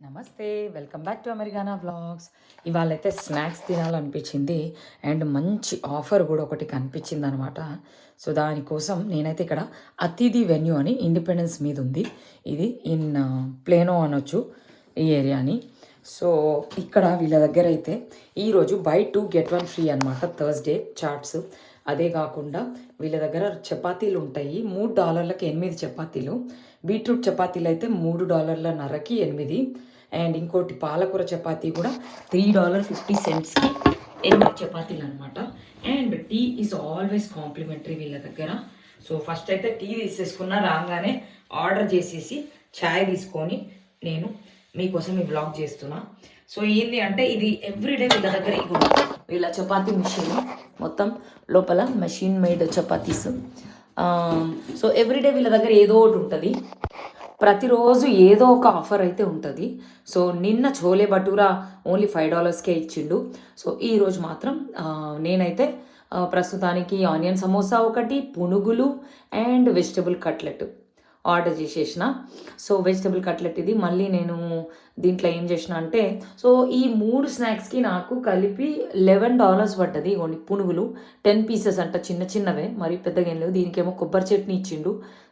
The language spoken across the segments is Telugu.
నమస్తే, వెల్కమ్ బ్యాక్ టు అమెరికానా వ్లాగ్స్. ఇవాళ అయితే స్నాక్స్ తినాలనిపించింది అండ్ మంచి ఆఫర్ కూడా ఒకటి కనిపించింది అనమాట. సో దానికోసం నేనైతే ఇక్కడ అతిథి వెన్యూ అని ఇండిపెండెన్స్ మీద ఉంది. ఇది ఇన్ ప్లేనో అనొచ్చు ఈ ఏరియాని. సో ఇక్కడ వీళ్ళ దగ్గర అయితే ఈరోజు బై 2 get 1 ఫ్రీ అనమాట. థర్స్డే చాట్స్. అదే కాకుండా వీళ్ళ దగ్గర చపాతీలు ఉంటాయి. $3కి 8 చపాతీలు. బీట్రూట్ చపాతీలు అయితే $3.50కి 8. అండ్ ఇంకోటి పాలకూర చపాతీ కూడా $3.50కి 8 చపాతీలు అనమాట. And tea is always complimentary వీళ్ళ దగ్గర. సో ఫస్ట్ అయితే టీ తీసేసుకున్నా, రాగానే ఆర్డర్ చేసేసి ఛాయ్ తీసుకొని నేను మీకోసం ఈ వ్లాగ్ చేస్తున్నా. సో ఏంటి అంటే ఇది ఎవ్రీడే వీళ్ళ దగ్గర వీళ్ళ చపాతీ మిషన్ మొత్తం లోపల machine made chapatis. So everyday వీళ్ళ దగ్గర ఏదో ఒకటి ఉంటుంది. ప్రతిరోజు ఏదో ఒక ఆఫర్ అయితే ఉంటుంది. సో నిన్న చోలే భటూరా ఓన్లీ $5కే ఇచ్చిండు. సో ఈరోజు మాత్రం నేనైతే ప్రస్తుతానికి ఆనియన్ సమోసా ఒకటి, పునుగులు అండ్ వెజిటబుల్ కట్లెట్ ఆర్డర్ చేసేసిన. సో వెజిటబుల్ కట్లెట్ ఇది. మళ్ళీ నేను దీంట్లో ఏం చేసిన అంటే, సో ఈ 3 స్నాక్స్కి నాకు కలిపి $11 పడ్డది. ఇగోండి పునుగులు 10 pieces అంట, చిన్న చిన్నవే, మరి పెద్దగా ఏం లేవు. దీనికేమో కొబ్బరి చట్నీ ఇచ్చిండు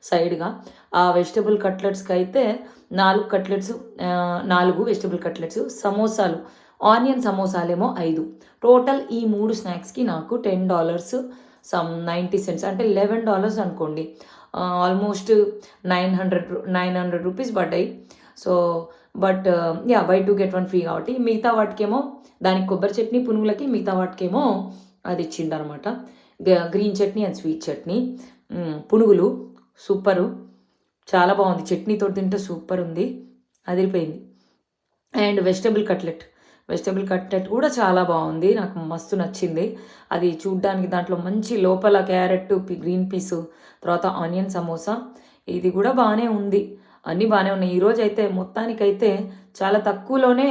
సైడ్గా. ఆ వెజిటబుల్ కట్లెట్స్కి అయితే 4 వెజిటబుల్ కట్లెట్స్, సమోసాలు ఆనియన్ సమోసాలేమో 5. టోటల్ ఈ 3 స్నాక్స్కి నాకు $10.90 అంటే $11 అనుకోండి. ఆల్మోస్ట్ 900 రూపీస్ పడ్డాయి. So but by 2 get 1 free కాబట్టి మిగతా వాటికేమో దానికి కొబ్బరి చట్నీ, పునుగులకి మిగతా వాటికేమో అది ఇచ్చిండు అనమాట. Green chutney and sweet chutney. పునుగులు సూపరు, చాలా బాగుంది. చట్నీతో తింటే సూపర్ ఉంది, అదిరిపోయింది. అండ్ వెజిటబుల్ కట్లెట్ కూడా చాలా బాగుంది, నాకు మస్తు నచ్చింది. అది చూడ్డానికి దాంట్లో మంచి లోపల క్యారెట్, గ్రీన్ పీసు, తర్వాత ఆనియన్ సమోసా, ఇది కూడా బాగానే ఉంది. అన్నీ బాగానే ఉన్నాయి. ఈరోజు అయితే మొత్తానికైతే చాలా తక్కువలోనే